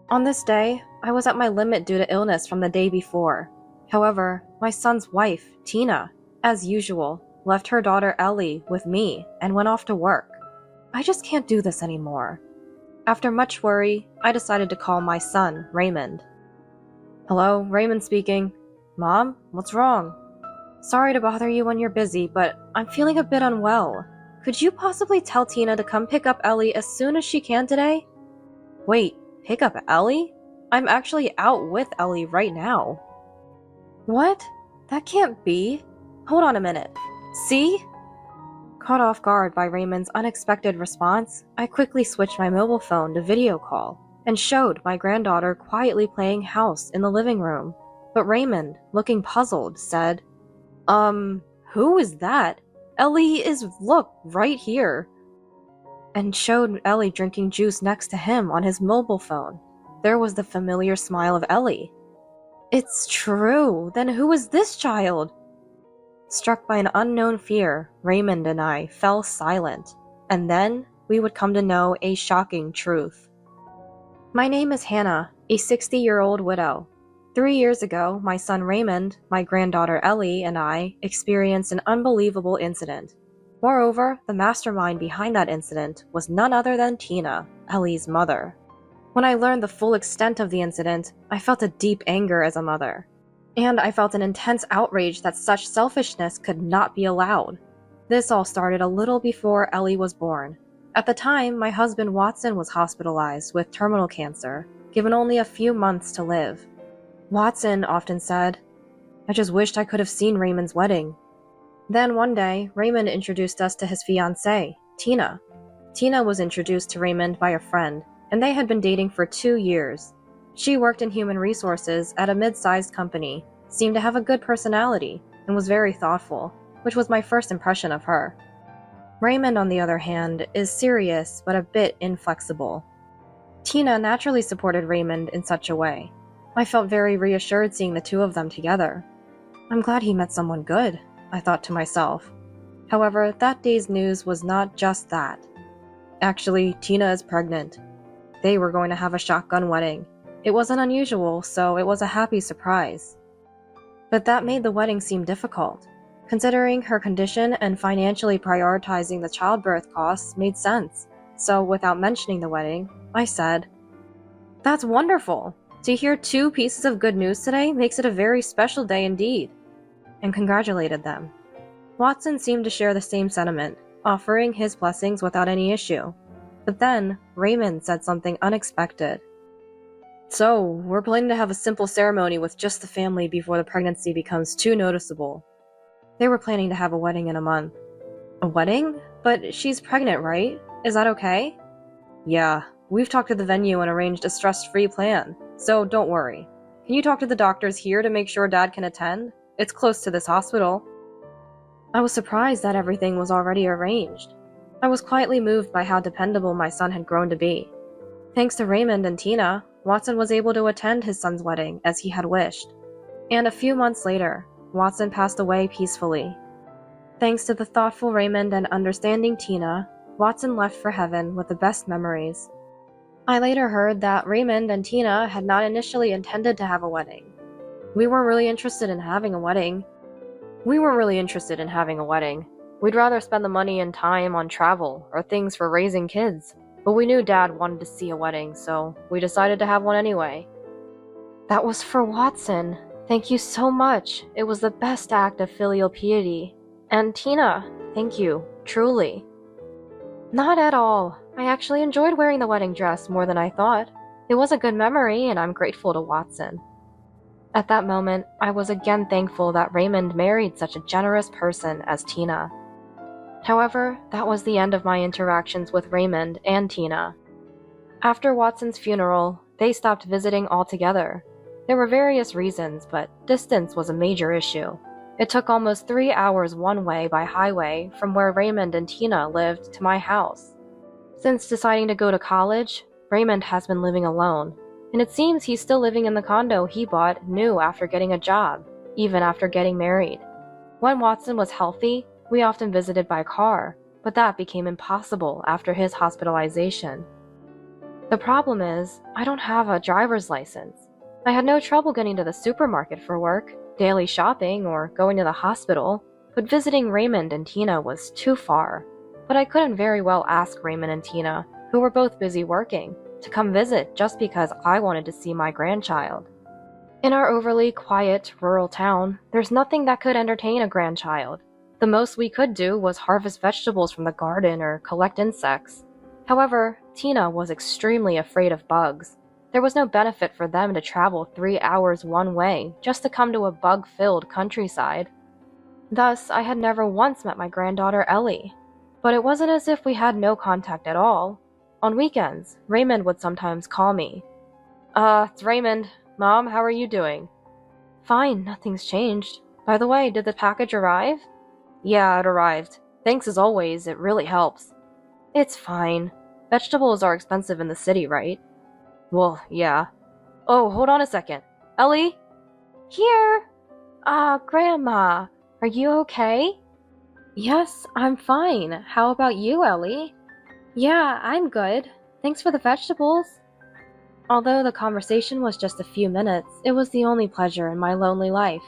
On this day, I was at my limit due to illness from the day before. However, my son's wife, Tina, as usual, left her daughter Ellie with me and went off to work. I just can't do this anymore. After much worry, I decided to call my son, Raymond. Hello, Raymond speaking. Mom, what's wrong? Sorry to bother you when you're busy, but I'm feeling a bit unwell. Could you possibly tell Tina to come pick up Ellie as soon as she can today? Wait, pick up Ellie? I'm actually out with Ellie right now. What? That can't be. Hold on a minute. See? Caught off guard by Raymond's unexpected response, I quickly switched my mobile phone to video call and showed my granddaughter quietly playing house in the living room. But Raymond, looking puzzled, said, who is that? Ellie is, look, right here. And showed Ellie drinking juice next to him on his mobile phone. There was the familiar smile of Ellie. It's true. Then who is this child? Struck by an unknown fear, Raymond and I fell silent, and then we would come to know a shocking truth. My name is Hannah, a 60-year-old widow. 3 years ago, my son Raymond, my granddaughter Ellie, and I experienced an unbelievable incident. Moreover, the mastermind behind that incident was none other than Tina, Ellie's mother. When I learned the full extent of the incident, I felt a deep anger as a mother. And I felt an intense outrage that such selfishness could not be allowed. This all started a little before Ellie was born. At the time, my husband Watson was hospitalized with terminal cancer, given only a few months to live. Watson often said, I just wished I could have seen Raymond's wedding. Then one day, Raymond introduced us to his fiancée, Tina. Tina was introduced to Raymond by a friend, and they had been dating for 2 years. She worked in human resources at a mid-sized company, seemed to have a good personality, and was very thoughtful, which was my first impression of her. Raymond, on the other hand, is serious but a bit inflexible. Tina naturally supported Raymond in such a way. I felt very reassured seeing the two of them together. I'm glad he met someone good, I thought to myself. However, that day's news was not just that. Actually, Tina is pregnant. They were going to have a shotgun wedding. It wasn't unusual, so it was a happy surprise. But that made the wedding seem difficult. Considering her condition and financially prioritizing the childbirth costs made sense. So without mentioning the wedding, I said, That's wonderful! To hear 2 pieces of good news today makes it a very special day indeed, and congratulated them. Watson seemed to share the same sentiment, offering his blessings without any issue. But then, Raymond said something unexpected. So, we're planning to have a simple ceremony with just the family before the pregnancy becomes too noticeable. They were planning to have a wedding in a month. A wedding? But she's pregnant, right? Is that okay? Yeah, we've talked to the venue and arranged a stress-free plan, so don't worry. Can you talk to the doctors here to make sure Dad can attend? It's close to this hospital. I was surprised that everything was already arranged. I was quietly moved by how dependable my son had grown to be. Thanks to Raymond and Tina, Watson was able to attend his son's wedding as he had wished. And a few months later, Watson passed away peacefully. Thanks to the thoughtful Raymond and understanding Tina, Watson left for heaven with the best memories. I later heard that Raymond and Tina had not initially intended to have a wedding. We weren't really interested in having a wedding. We'd rather spend the money and time on travel or things for raising kids. But we knew Dad wanted to see a wedding, so we decided to have one anyway. That was for Watson. Thank you so much. It was the best act of filial piety. And Tina, thank you, truly. Not at all. I actually enjoyed wearing the wedding dress more than I thought. It was a good memory, and I'm grateful to Watson. At that moment, I was again thankful that Raymond married such a generous person as Tina. However, that was the end of my interactions with Raymond and Tina. After Watson's funeral, they stopped visiting altogether. There were various reasons, but distance was a major issue. It took almost 3 hours one way by highway from where Raymond and Tina lived to my house. Since deciding to go to college, Raymond has been living alone, and it seems he's still living in the condo he bought new after getting a job, even after getting married. When Watson was healthy, we often visited by car, but that became impossible after his hospitalization. The problem is, I don't have a driver's license. I had no trouble getting to the supermarket for work, daily shopping, or going to the hospital, but visiting Raymond and Tina was too far. But I couldn't very well ask Raymond and Tina, who were both busy working, to come visit just because I wanted to see my grandchild. In our overly quiet, rural town, there's nothing that could entertain a grandchild. The most we could do was harvest vegetables from the garden or collect insects. However, Tina was extremely afraid of bugs. There was no benefit for them to travel 3 hours one way just to come to a bug-filled countryside. Thus, I had never once met my granddaughter Ellie. But it wasn't as if we had no contact at all. On weekends, Raymond would sometimes call me. It's Raymond. Mom, how are you doing? Fine, nothing's changed. By the way, did the package arrive? Yeah, it arrived. Thanks as always, it really helps. It's fine. Vegetables are expensive in the city, right? Well, yeah. Oh, hold on a second. Ellie? Here! Grandma, are you okay? Yes, I'm fine. How about you, Ellie? Yeah, I'm good. Thanks for the vegetables. Although the conversation was just a few minutes, it was the only pleasure in my lonely life.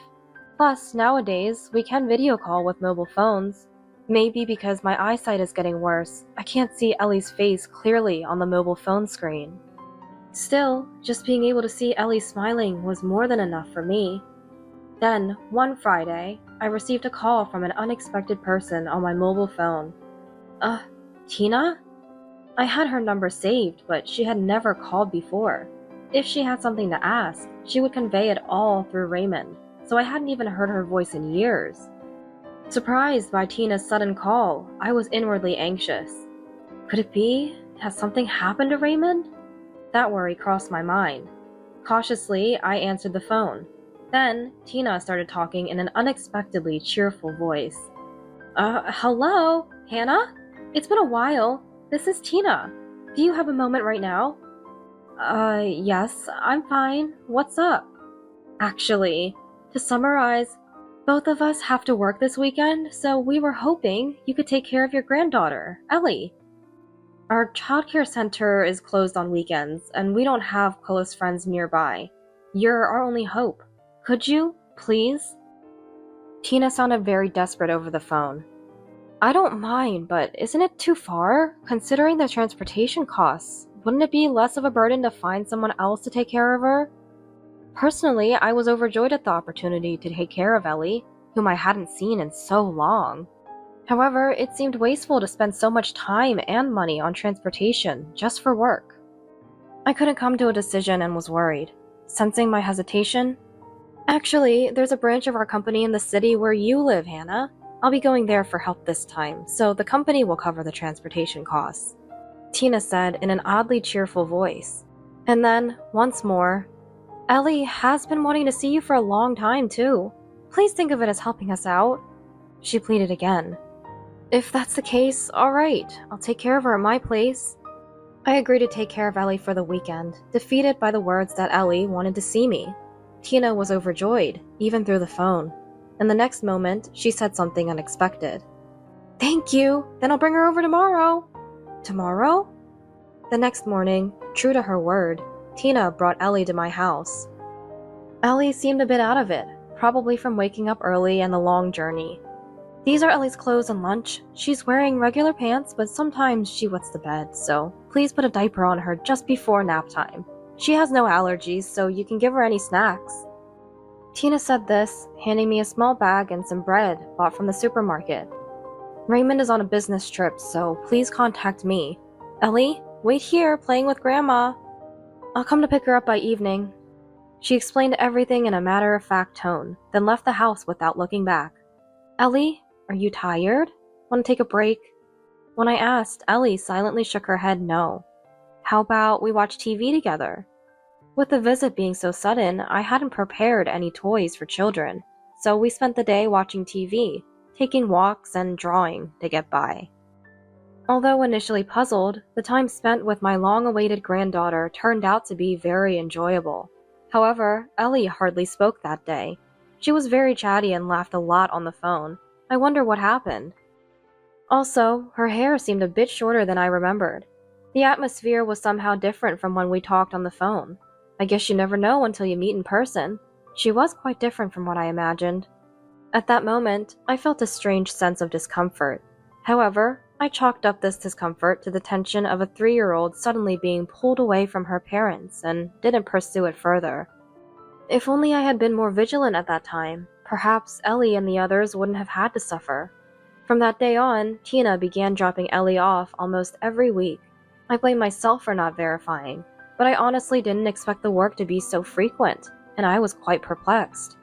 Plus, nowadays, we can video call with mobile phones. Maybe because my eyesight is getting worse, I can't see Ellie's face clearly on the mobile phone screen. Still, just being able to see Ellie smiling was more than enough for me. Then, one Friday, I received a call from an unexpected person on my mobile phone. Tina? I had her number saved, but she had never called before. If she had something to ask, she would convey it all through Raymond, so I hadn't even heard her voice in years. Surprised by Tina's sudden call, I was inwardly anxious. Could it be? Has something happened to Raymond? That worry crossed my mind. Cautiously, I answered the phone. Then, Tina started talking in an unexpectedly cheerful voice. Hello, Hannah? It's been a while. This is Tina. Do you have a moment right now? Yes, I'm fine. What's up? Actually, to summarize, both of us have to work this weekend, so we were hoping you could take care of your granddaughter, Ellie. Our childcare center is closed on weekends, and we don't have close friends nearby. You're our only hope. Could you, please? Tina sounded very desperate over the phone. I don't mind, but isn't it too far? Considering the transportation costs, wouldn't it be less of a burden to find someone else to take care of her? Personally, I was overjoyed at the opportunity to take care of Ellie, whom I hadn't seen in so long. However, it seemed wasteful to spend so much time and money on transportation just for work. I couldn't come to a decision and was worried. Sensing my hesitation, actually, there's a branch of our company in the city where you live, Hannah. I'll be going there for help this time, so the company will cover the transportation costs, Tina said in an oddly cheerful voice. And then, once more, Ellie has been wanting to see you for a long time, too. Please think of it as helping us out. She pleaded again. If that's the case, alright, I'll take care of her at my place. I agreed to take care of Ellie for the weekend, defeated by the words that Ellie wanted to see me. Tina was overjoyed, even through the phone. And the next moment, she said something unexpected. Thank you! Then I'll bring her over tomorrow! Tomorrow? The next morning, true to her word, Tina brought Ellie to my house. Ellie seemed a bit out of it, probably from waking up early and the long journey. These are Ellie's clothes and lunch. She's wearing regular pants, but sometimes she wets the bed, so please put a diaper on her just before nap time. She has no allergies, so you can give her any snacks. Tina said this, handing me a small bag and some bread bought from the supermarket. Raymond is on a business trip, so please contact me. Ellie, wait here, playing with Grandma. I'll come to pick her up by evening. She explained everything in a matter-of-fact tone, then left the house without looking back. Ellie, are you tired? Want to take a break? When I asked, Ellie silently shook her head no. How about we watch TV together? With the visit being so sudden, I hadn't prepared any toys for children, so we spent the day watching TV, taking walks and drawing to get by. Although initially puzzled, the time spent with my long-awaited granddaughter turned out to be very enjoyable. However, Ellie hardly spoke that day. She was very chatty and laughed a lot on the phone. I wonder what happened. Also, her hair seemed a bit shorter than I remembered. The atmosphere was somehow different from when we talked on the phone. I guess you never know until you meet in person. She was quite different from what I imagined. At that moment, I felt a strange sense of discomfort. However, I chalked up this discomfort to the tension of a 3-year-old suddenly being pulled away from her parents and didn't pursue it further. If only I had been more vigilant at that time, perhaps Ellie and the others wouldn't have had to suffer. From that day on, Tina began dropping Ellie off almost every week. I blame myself for not verifying, but I honestly didn't expect the work to be so frequent, and I was quite perplexed.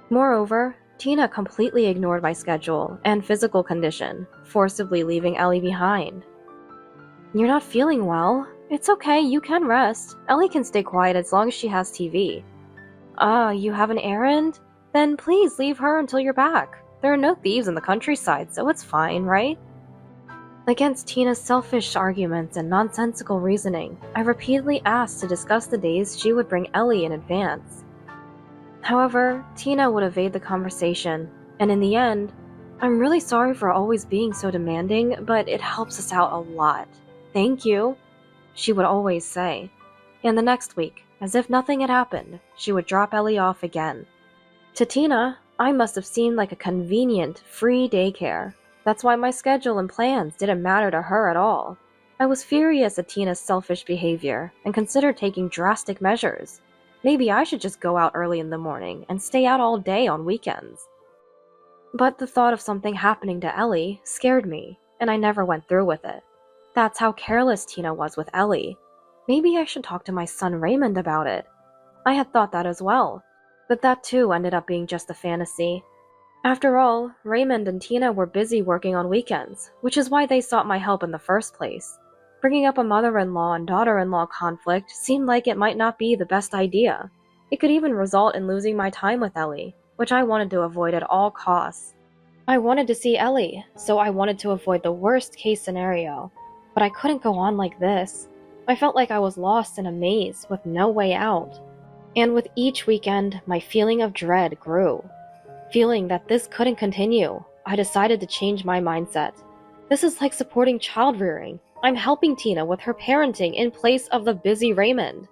Moreover, Tina completely ignored my schedule and physical condition, forcibly leaving Ellie behind. "You're not feeling well. It's okay, you can rest. Ellie can stay quiet as long as she has TV. You have an errand? Then please leave her until you're back. There are no thieves in the countryside, so it's fine, right?" Against Tina's selfish arguments and nonsensical reasoning, I repeatedly asked to discuss the days she would bring Ellie in advance. However, Tina would evade the conversation, and in the end, "I'm really sorry for always being so demanding, but it helps us out a lot. Thank you," she would always say. And the next week, as if nothing had happened, she would drop Ellie off again. To Tina, I must have seemed like a convenient, free daycare. That's why my schedule and plans didn't matter to her at all. I was furious at Tina's selfish behavior and considered taking drastic measures. Maybe I should just go out early in the morning and stay out all day on weekends. But the thought of something happening to Ellie scared me, and I never went through with it. That's how careless Tina was with Ellie. Maybe I should talk to my son Raymond about it. I had thought that as well, but that too ended up being just a fantasy. After all, Raymond and Tina were busy working on weekends, which is why they sought my help in the first place. Bringing up a mother-in-law and daughter-in-law conflict seemed like it might not be the best idea. It could even result in losing my time with Ellie, which I wanted to avoid at all costs. I wanted to see Ellie, so I wanted to avoid the worst-case scenario. But I couldn't go on like this. I felt like I was lost in a maze with no way out. And with each weekend, my feeling of dread grew. Feeling that this couldn't continue, I decided to change my mindset. This is like supporting child rearing. I'm helping Tina with her parenting in place of the busy Raymond.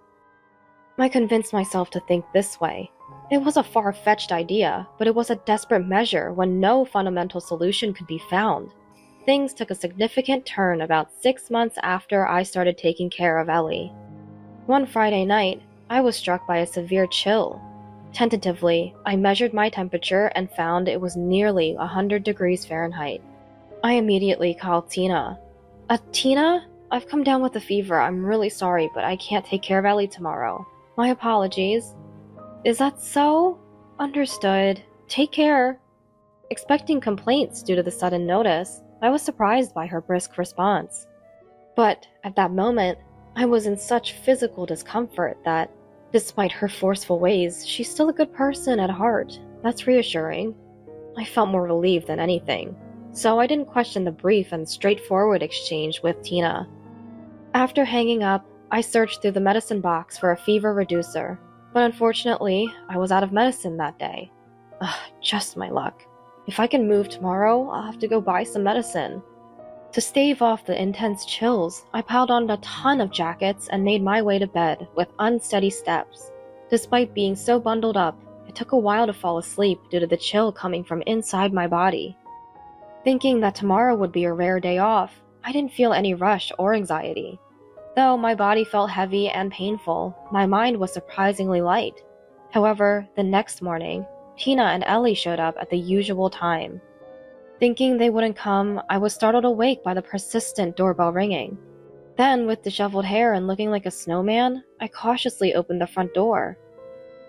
I convinced myself to think this way. It was a far-fetched idea, but it was a desperate measure when no fundamental solution could be found. Things took a significant turn about 6 months after I started taking care of Ellie. One Friday night, I was struck by a severe chill. Tentatively, I measured my temperature and found it was nearly 100 degrees Fahrenheit. I immediately called Tina. Tina? I've come down with a fever. I'm really sorry, but I can't take care of Ellie tomorrow. My apologies." "Is that so? Understood. Take care." Expecting complaints due to the sudden notice, I was surprised by her brisk response. But at that moment, I was in such physical discomfort that, despite her forceful ways, she's still a good person at heart. That's reassuring. I felt more relieved than anything, so I didn't question the brief and straightforward exchange with Tina. After hanging up, I searched through the medicine box for a fever reducer, but unfortunately, I was out of medicine that day. Just my luck. If I can move tomorrow, I'll have to go buy some medicine. To stave off the intense chills, I piled on a ton of jackets and made my way to bed with unsteady steps. Despite being so bundled up, it took a while to fall asleep due to the chill coming from inside my body. Thinking that tomorrow would be a rare day off, I didn't feel any rush or anxiety. Though my body felt heavy and painful, my mind was surprisingly light. However, the next morning, Tina and Ellie showed up at the usual time. Thinking they wouldn't come, I was startled awake by the persistent doorbell ringing. Then, with disheveled hair and looking like a snowman, I cautiously opened the front door.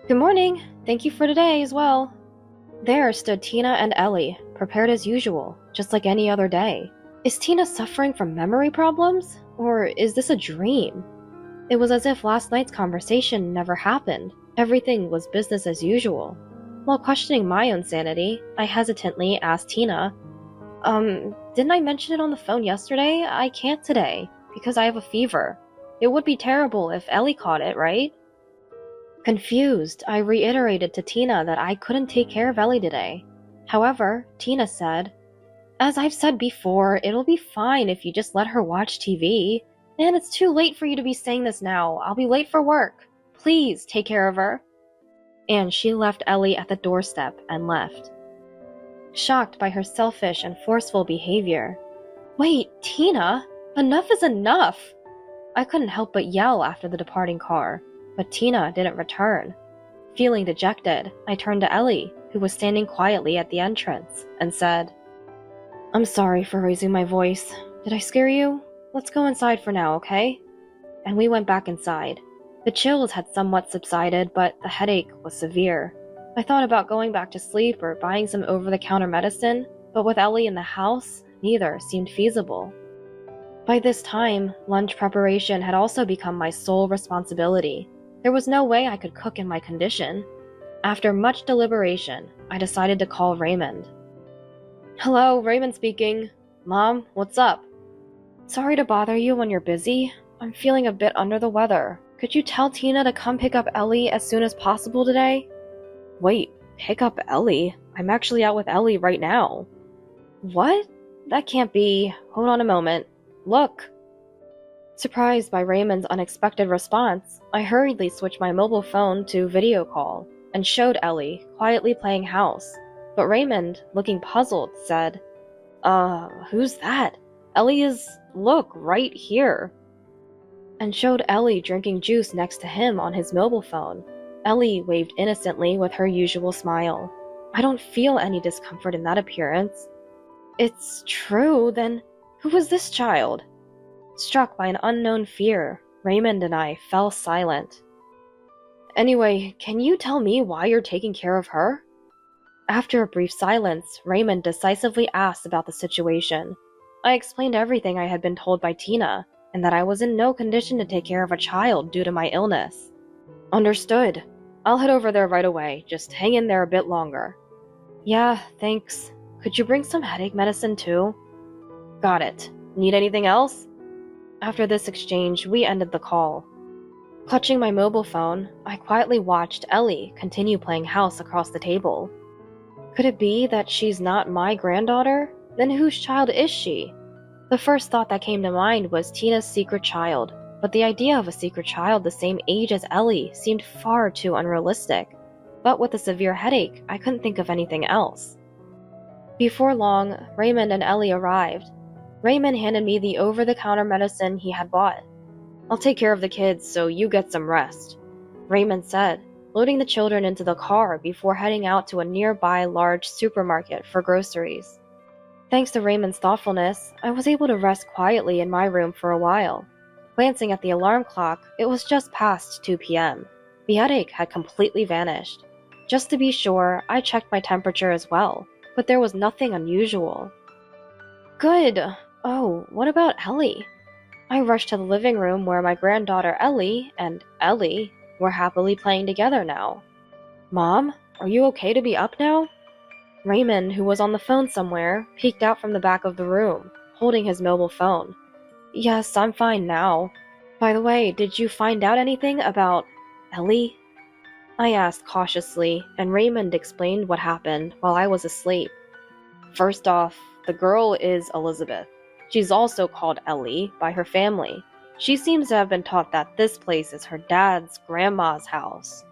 "Good morning. Thank you for today as well." There stood Tina and Ellie, prepared as usual, just like any other day. Is Tina suffering from memory problems? Or is this a dream? It was as if last night's conversation never happened. Everything was business as usual. While questioning my own sanity, I hesitantly asked Tina, didn't I mention it on the phone yesterday? I can't today, because I have a fever. It would be terrible if Ellie caught it, right?" Confused, I reiterated to Tina that I couldn't take care of Ellie today. However, Tina said, "As I've said before, it'll be fine if you just let her watch TV. Man, it's too late for you to be saying this now. I'll be late for work. Please take care of her. And she left Ellie at the doorstep and left. Shocked by her selfish and forceful behavior. Wait, Tina? Enough is enough! I couldn't help but yell after the departing car, but Tina didn't return. Feeling dejected, I turned to Ellie, who was standing quietly at the entrance, and said, I'm sorry for raising my voice. Did I scare you? Let's go inside for now, okay? And we went back inside. The chills had somewhat subsided, but the headache was severe. I thought about going back to sleep or buying some over-the-counter medicine, but with Ellie in the house, neither seemed feasible. By this time, lunch preparation had also become my sole responsibility. There was no way I could cook in my condition. After much deliberation, I decided to call Raymond. Hello, Raymond speaking. Mom, what's up? Sorry to bother you when you're busy. I'm feeling a bit under the weather. Could you tell Tina to come pick up Ellie as soon as possible today? Wait, pick up Ellie? I'm actually out with Ellie right now. What? That can't be. Hold on a moment. Look. Surprised by Raymond's unexpected response, I hurriedly switched my mobile phone to video call and showed Ellie quietly playing house. But Raymond, looking puzzled, said, who's that? Ellie is, look, right here. And showed Ellie drinking juice next to him on his mobile phone. Ellie waved innocently with her usual smile. I don't feel any discomfort in that appearance. It's true, then who was this child? Struck by an unknown fear, Raymond and I fell silent. Anyway, can you tell me why you're taking care of her? After a brief silence, Raymond decisively asked about the situation. I explained everything I had been told by Tina, and that I was in no condition to take care of a child due to my illness. Understood. I'll head over there right away, just hang in there a bit longer. Yeah, thanks. Could you bring some headache medicine too? Got it. Need anything else? After this exchange, we ended the call. Clutching my mobile phone, I quietly watched Ellie continue playing house across the table. Could it be that she's not my granddaughter? Then whose child is she? The first thought that came to mind was Tina's secret child, but the idea of a secret child the same age as Ellie seemed far too unrealistic. But with a severe headache, I couldn't think of anything else. Before long, Raymond and Ellie arrived. Raymond handed me the over-the-counter medicine he had bought. I'll take care of the kids, so you get some rest, Raymond said, loading the children into the car before heading out to a nearby large supermarket for groceries. Thanks to Raymond's thoughtfulness, I was able to rest quietly in my room for a while. Glancing at the alarm clock, it was just past 2 p.m. The headache had completely vanished. Just to be sure, I checked my temperature as well, but there was nothing unusual. Good. Oh, what about Ellie? I rushed to the living room where my granddaughter Ellie and Ellie were happily playing together now. Mom, are you okay to be up now? Raymond, who was on the phone somewhere, peeked out from the back of the room, holding his mobile phone. Yes, I'm fine now. By the way, did you find out anything about Ellie? I asked cautiously, and Raymond explained what happened while I was asleep. First off, the girl is Elizabeth. She's also called Ellie by her family. She seems to have been taught that this place is her dad's grandma's house.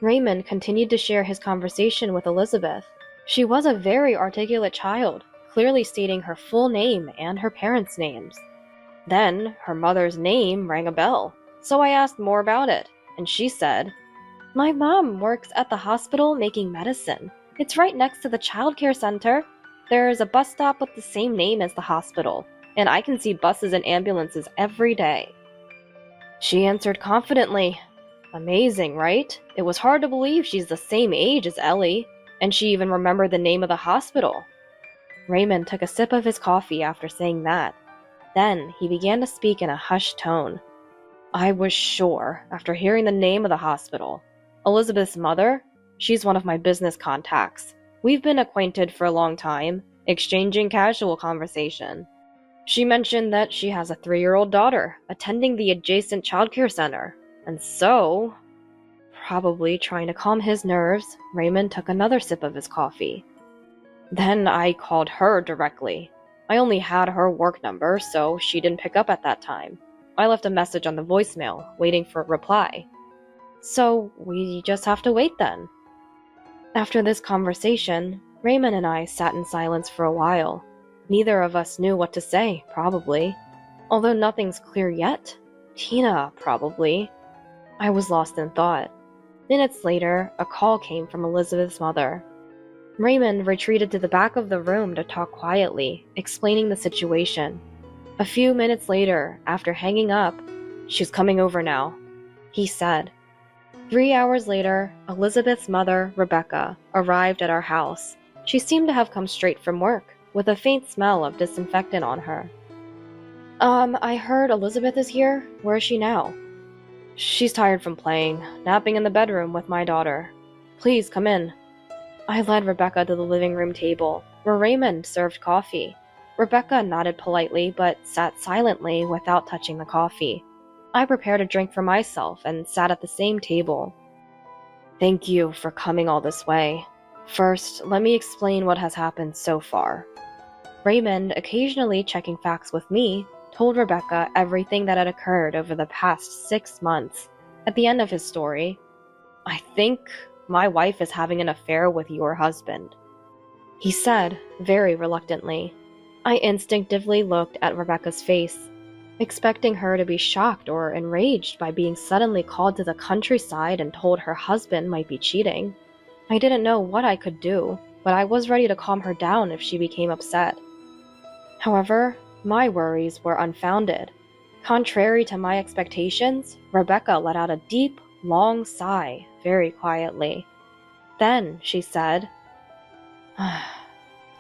Raymond continued to share his conversation with Elizabeth. She was a very articulate child, clearly stating her full name and her parents' names. Then, her mother's name rang a bell, so I asked more about it, and she said, My mom works at the hospital making medicine. It's right next to the childcare center. There's a bus stop with the same name as the hospital, and I can see buses and ambulances every day. She answered confidently. Amazing, right? It was hard to believe she's the same age as Ellie, and she even remembered the name of the hospital. Raymond took a sip of his coffee after saying that. Then he began to speak in a hushed tone. I was sure, after hearing the name of the hospital. Elizabeth's mother? She's one of my business contacts. We've been acquainted for a long time, exchanging casual conversation. She mentioned that she has a 3-year-old daughter attending the adjacent childcare center, and so... Probably trying to calm his nerves, Raymond took another sip of his coffee. Then I called her directly. I only had her work number, so she didn't pick up at that time. I left a message on the voicemail, waiting for a reply. So we just have to wait then. After this conversation, Raymond and I sat in silence for a while. Neither of us knew what to say, probably. Although nothing's clear yet. Tina, probably. I was lost in thought. Minutes later, a call came from Elizabeth's mother. Raymond retreated to the back of the room to talk quietly, explaining the situation. A few minutes later, after hanging up, "She's coming over now," he said. 3 hours later, Elizabeth's mother, Rebecca, arrived at our house. She seemed to have come straight from work, with a faint smell of disinfectant on her. I heard Elizabeth is here. Where is she now?" "She's tired from playing, napping in the bedroom with my daughter. Please come in." I led Rebecca to the living room table, where Raymond served coffee. Rebecca nodded politely, but sat silently without touching the coffee. I prepared a drink for myself and sat at the same table. "Thank you for coming all this way. First, let me explain what has happened so far." Raymond, occasionally checking facts with me, told Rebecca everything that had occurred over the past 6 months. At the end of his story, "I think my wife is having an affair with your husband," he said, very reluctantly. I instinctively looked at Rebecca's face, expecting her to be shocked or enraged by being suddenly called to the countryside and told her husband might be cheating. I didn't know what I could do, but I was ready to calm her down if she became upset. However, my worries were unfounded. Contrary to my expectations, Rebecca let out a deep, long sigh, very quietly. Then she said,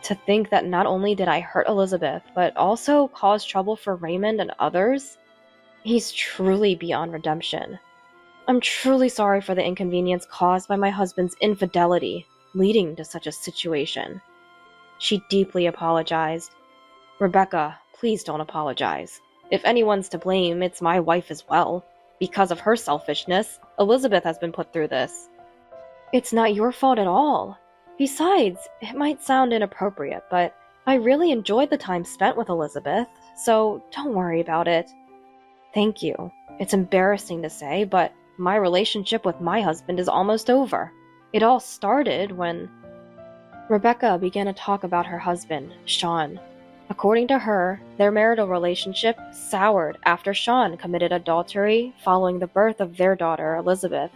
"To think that not only did I hurt Elizabeth, but also cause trouble for Raymond and others? He's truly beyond redemption. I'm truly sorry for the inconvenience caused by my husband's infidelity, leading to such a situation." She deeply apologized. "Rebecca, please don't apologize. If anyone's to blame, it's my wife as well. Because of her selfishness, Elizabeth has been put through this." "It's not your fault at all. Besides, it might sound inappropriate, but I really enjoyed the time spent with Elizabeth, so don't worry about it." "Thank you. It's embarrassing to say, but my relationship with my husband is almost over. It all started when..." Rebecca began to talk about her husband, Shawn. According to her, their marital relationship soured after Shawn committed adultery following the birth of their daughter, Elizabeth.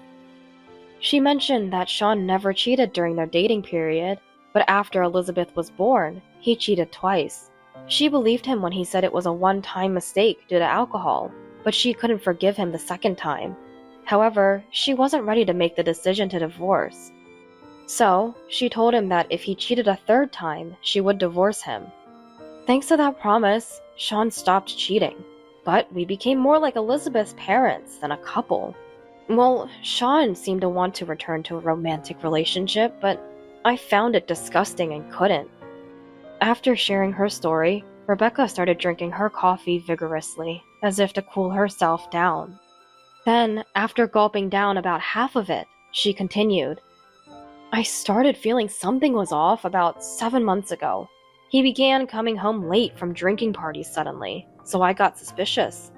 She mentioned that Shawn never cheated during their dating period, but after Elizabeth was born, he cheated twice. She believed him when he said it was a one-time mistake due to alcohol, but she couldn't forgive him the second time. However, she wasn't ready to make the decision to divorce. So, she told him that if he cheated a third time, she would divorce him. Thanks to that promise, Shawn stopped cheating, but we became more like Elizabeth's parents than a couple. Well, Shawn seemed to want to return to a romantic relationship, but I found it disgusting and couldn't. After sharing her story, Rebecca started drinking her coffee vigorously, as if to cool herself down. Then, after gulping down about half of it, she continued, "I started feeling something was off about 7 months ago. He began coming home late from drinking parties suddenly, so I got suspicious."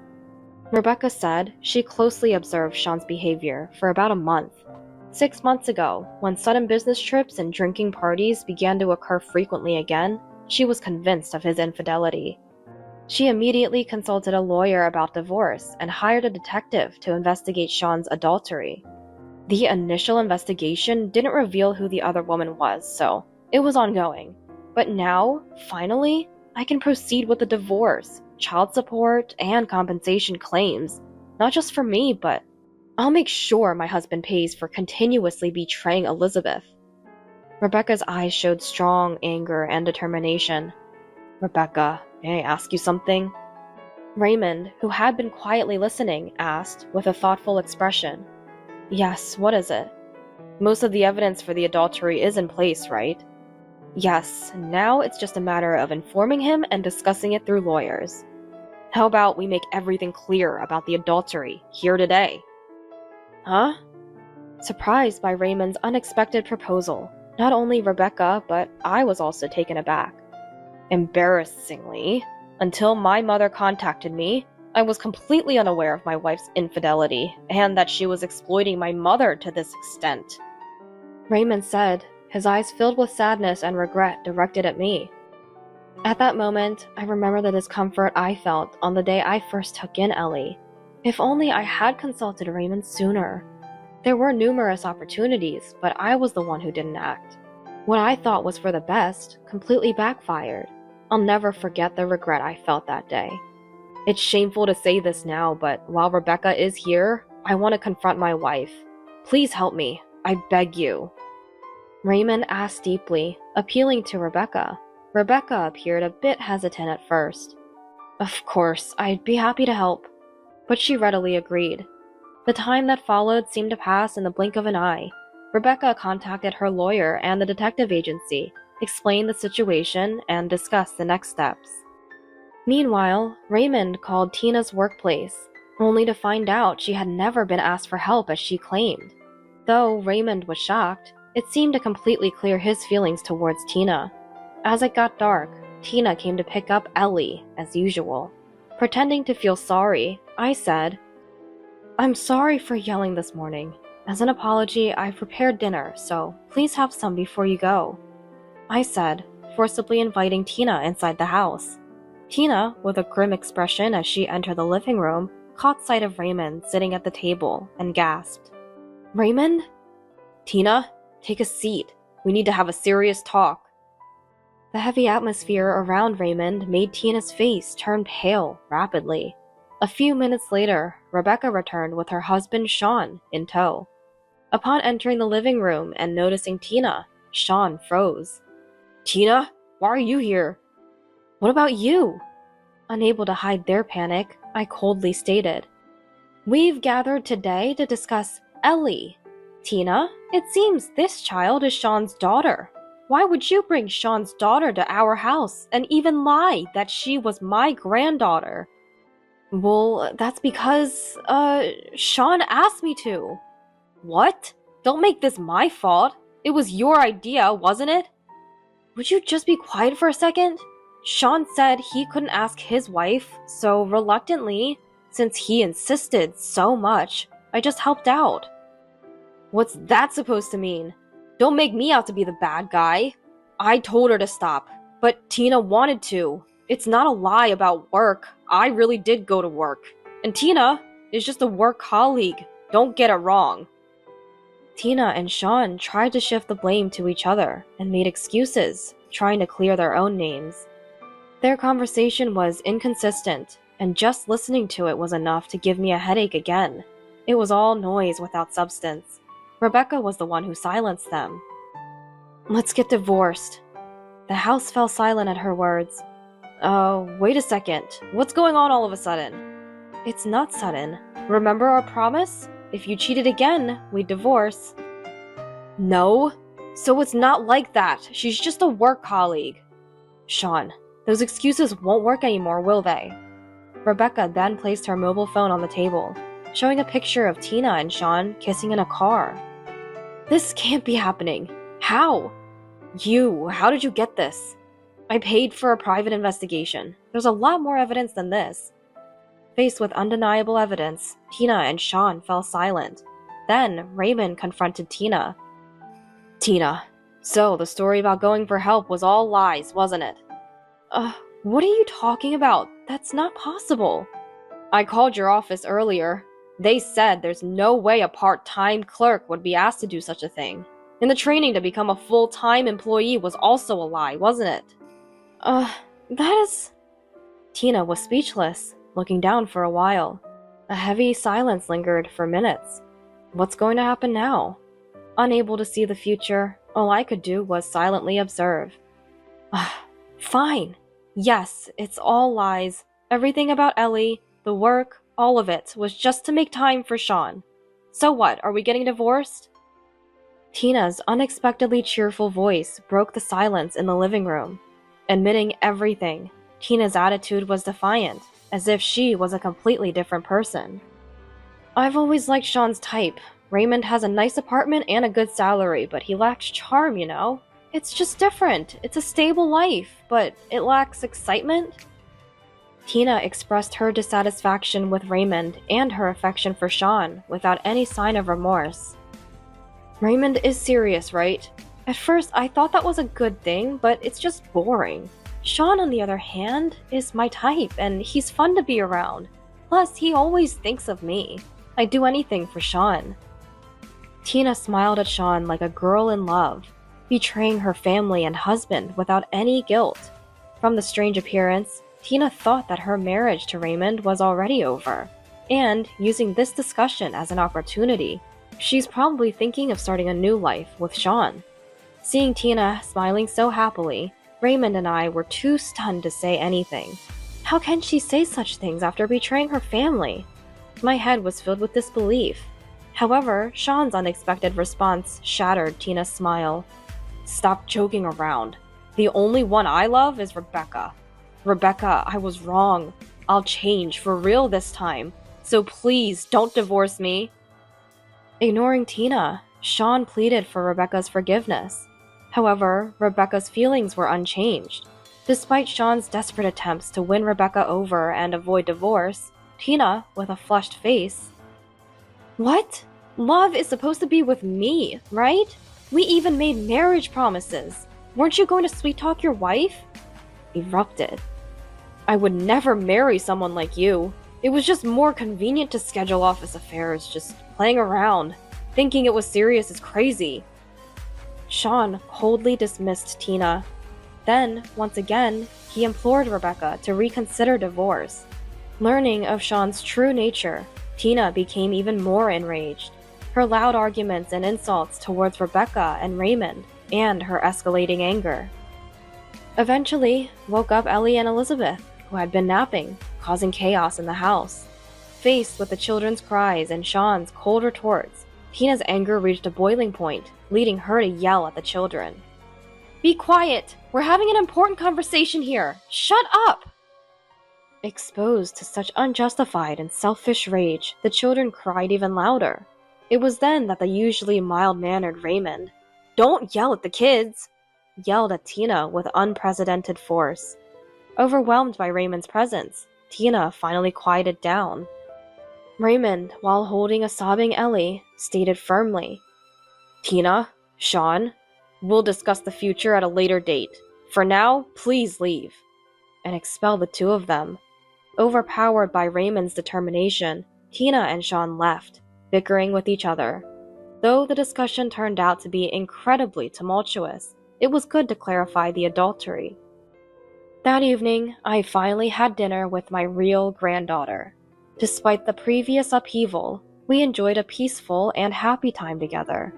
Rebecca said she closely observed Shawn's behavior for about a month. 6 months ago, when sudden business trips and drinking parties began to occur frequently again, she was convinced of his infidelity. She immediately consulted a lawyer about divorce and hired a detective to investigate Shawn's adultery. The initial investigation didn't reveal who the other woman was, so it was ongoing. But now, finally, I can proceed with the divorce, child support, and compensation claims. Not just for me, but I'll make sure my husband pays for continuously betraying Elizabeth. Rebecca's eyes showed strong anger and determination. "Rebecca, may I ask you something?" Raymond, who had been quietly listening, asked with a thoughtful expression. "Yes, what is it?" "Most of the evidence for the adultery is in place, right?" "Yes, now it's just a matter of informing him and discussing it through lawyers." "How about we make everything clear about the adultery here today?" "Huh?" Surprised by Raymond's unexpected proposal, not only Rebecca, but I was also taken aback. "Embarrassingly, until my mother contacted me, I was completely unaware of my wife's infidelity, and that she was exploiting my mother to this extent. Raymond said, his eyes filled with sadness and regret directed at me. At that moment, I remember the discomfort I felt on the day I first took in Ellie. If only I had consulted Raymond sooner. There were numerous opportunities, but I was the one who didn't act. What I thought was for the best completely backfired. I'll never forget the regret I felt that day. It's shameful to say this now, but while Rebecca is here, I want to confront my wife. Please help me. I beg you. Raymond asked deeply, appealing to Rebecca. Rebecca appeared a bit hesitant at first. Of course, I'd be happy to help. But she readily agreed. The time that followed seemed to pass in the blink of an eye. Rebecca contacted her lawyer and the detective agency, explained the situation, and discussed the next steps. Meanwhile, Raymond called Tina's workplace, only to find out she had never been asked for help as she claimed. Though Raymond was shocked, it seemed to completely clear his feelings towards Tina. As it got dark, Tina came to pick up Ellie, as usual. Pretending to feel sorry, I said, "I'm sorry for yelling this morning. As an apology, I've prepared dinner, so please have some before you go," I said, forcibly inviting Tina inside the house. Tina, with a grim expression as she entered the living room, caught sight of Raymond sitting at the table and gasped. "Raymond?" "Tina, take a seat. We need to have a serious talk." The heavy atmosphere around Raymond made Tina's face turn pale rapidly. A few minutes later, Rebecca returned with her husband Shawn in tow. Upon entering the living room and noticing Tina, Shawn froze. "Tina, why are you here?" "What about you?" Unable to hide their panic, I coldly stated, "We've gathered today to discuss Ellie. Tina, it seems this child is Shawn's daughter. Why would you bring Shawn's daughter to our house and even lie that she was my granddaughter?" "Well, that's because, Shawn asked me to." "What? Don't make this my fault. It was your idea, wasn't it?" "Would you just be quiet for a second? Shawn said he couldn't ask his wife, so reluctantly, since he insisted so much, I just helped out." "What's that supposed to mean? Don't make me out to be the bad guy. I told her to stop, but Tina wanted to. It's not a lie about work. I really did go to work. And Tina is just a work colleague. Don't get it wrong." Tina and Shawn tried to shift the blame to each other and made excuses, trying to clear their own names. Their conversation was inconsistent, and just listening to it was enough to give me a headache again. It was all noise without substance. Rebecca was the one who silenced them. "Let's get divorced." The house fell silent at her words. Wait a second. What's going on all of a sudden?" "It's not sudden. Remember our promise? If you cheated again, we'd divorce." "No. So it's not like that. She's just a work colleague." "Shawn, those excuses won't work anymore, will they?" Rebecca then placed her mobile phone on the table, showing a picture of Tina and Shawn kissing in a car. "This can't be happening. How?" How did you get this?" "I paid for a private investigation. There's a lot more evidence than this." Faced with undeniable evidence, Tina and Shawn fell silent. Then Raymond confronted Tina. "Tina, so the story about going for help was all lies, wasn't it?" What are you talking about? That's not possible." "I called your office earlier. They said there's no way a part-time clerk would be asked to do such a thing. And the training to become a full-time employee was also a lie, wasn't it?" That is..." Tina was speechless, looking down for a while. A heavy silence lingered for minutes. What's going to happen now? Unable to see the future, all I could do was silently observe. Fine. Yes, it's all lies. Everything about Ellie, the work, all of it was just to make time for Shawn. So what, are we getting divorced? Tina's unexpectedly cheerful voice broke the silence in the living room. Admitting everything, Tina's attitude was defiant, as if she was a completely different person. "I've always liked Shawn's type. Raymond has a nice apartment and a good salary, but he lacks charm, you know? It's just different. It's a stable life, but it lacks excitement." Tina expressed her dissatisfaction with Raymond and her affection for Shawn without any sign of remorse. Raymond is serious, right? At first, I thought that was a good thing, but it's just boring. Shawn, on the other hand, is my type, and he's fun to be around. Plus, he always thinks of me. I'd do anything for Shawn. Tina smiled at Shawn like a girl in love, betraying her family and husband without any guilt. From the strange appearance, Tina thought that her marriage to Raymond was already over, and using this discussion as an opportunity, she's probably thinking of starting a new life with Shawn. Seeing Tina smiling so happily, Raymond and I were too stunned to say anything. How can she say such things after betraying her family? My head was filled with disbelief. However, Shawn's unexpected response shattered Tina's smile. Stop joking around. The only one I love is Rebecca. Rebecca, I was wrong. I'll change for real this time. So please don't divorce me. Ignoring Tina, Shawn pleaded for Rebecca's forgiveness. However, Rebecca's feelings were unchanged. Despite Shawn's desperate attempts to win Rebecca over and avoid divorce, Tina, with a flushed face, "What? Love is supposed to be with me, right? We even made marriage promises. Weren't you going to sweet-talk your wife?" erupted. "I would never marry someone like you. It was just more convenient to schedule office affairs, just playing around. Thinking it was serious is crazy." Shawn coldly dismissed Tina. Then, once again, he implored Rebecca to reconsider divorce. Learning of Shawn's true nature, Tina became even more enraged. Her loud arguments and insults towards Rebecca and Raymond, and her escalating anger. Eventually, woke up Ellie and Elizabeth, who had been napping, causing chaos in the house. Faced with the children's cries and Shawn's cold retorts, Tina's anger reached a boiling point, leading her to yell at the children. "Be quiet! We're having an important conversation here! Shut up!" Exposed to such unjustified and selfish rage, the children cried even louder. It was then that the usually mild-mannered Raymond, "Don't yell at the kids!" yelled at Tina with unprecedented force. Overwhelmed by Raymond's presence, Tina finally quieted down. Raymond, while holding a sobbing Ellie, stated firmly, "Tina, Shawn, we'll discuss the future at a later date. For now, please leave," and expel the two of them. Overpowered by Raymond's determination, Tina and Shawn left, bickering with each other. Though the discussion turned out to be incredibly tumultuous, it was good to clarify the adultery. That evening, I finally had dinner with my real granddaughter. Despite the previous upheaval, we enjoyed a peaceful and happy time together.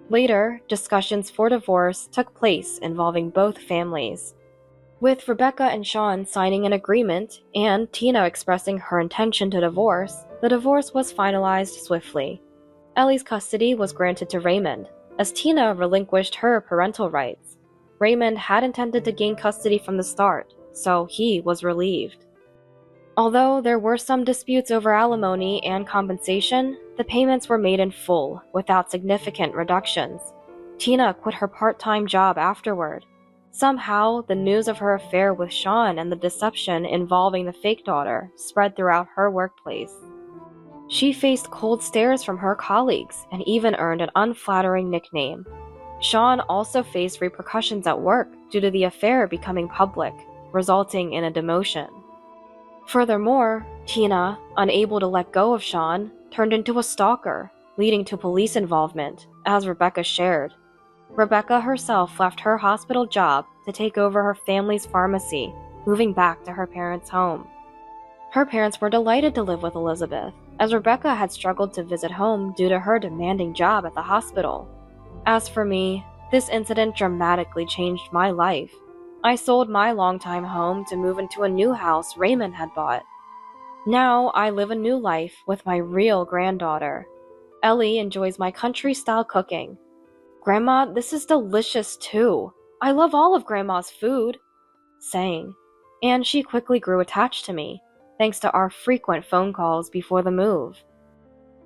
Later, discussions for divorce took place involving both families. With Rebecca and Shawn signing an agreement and Tina expressing her intention to divorce, the divorce was finalized swiftly. Ellie's custody was granted to Raymond, as Tina relinquished her parental rights. Raymond had intended to gain custody from the start, so he was relieved. Although there were some disputes over alimony and compensation, the payments were made in full, without significant reductions. Tina quit her part-time job afterward. Somehow, the news of her affair with Shawn and the deception involving the fake daughter spread throughout her workplace. She faced cold stares from her colleagues and even earned an unflattering nickname. Shawn also faced repercussions at work due to the affair becoming public, resulting in a demotion. Furthermore, Tina, unable to let go of Shawn, turned into a stalker, leading to police involvement, as Rebecca shared. Rebecca herself left her hospital job to take over her family's pharmacy, moving back to her parents' home. Her parents were delighted to live with Elizabeth, as Rebecca had struggled to visit home due to her demanding job at the hospital. As for me, this incident dramatically changed my life. I sold my longtime home to move into a new house Raymond had bought. Now I live a new life with my real granddaughter. Ellie enjoys my country-style cooking. "Grandma, this is delicious too. I love all of Grandma's food," saying, and she quickly grew attached to me, thanks to our frequent phone calls before the move.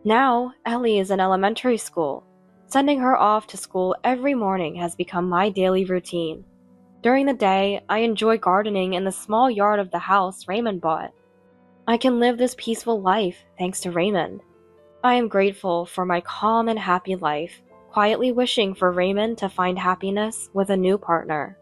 Now, Ellie is in elementary school. Sending her off to school every morning has become my daily routine. During the day, I enjoy gardening in the small yard of the house Raymond bought. I can live this peaceful life thanks to Raymond. I am grateful for my calm and happy life, quietly wishing for Raymond to find happiness with a new partner.